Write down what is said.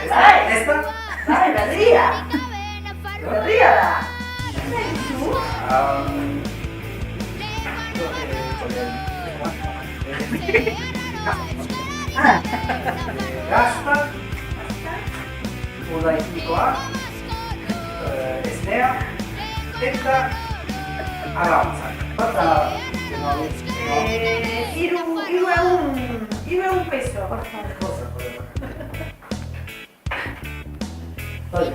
Esta? Dai, berria! Berria da! Gazta. Udaitikoa. Esnea. Eta arrautzak. Bata, Hiru egun peso, por favor. Oye.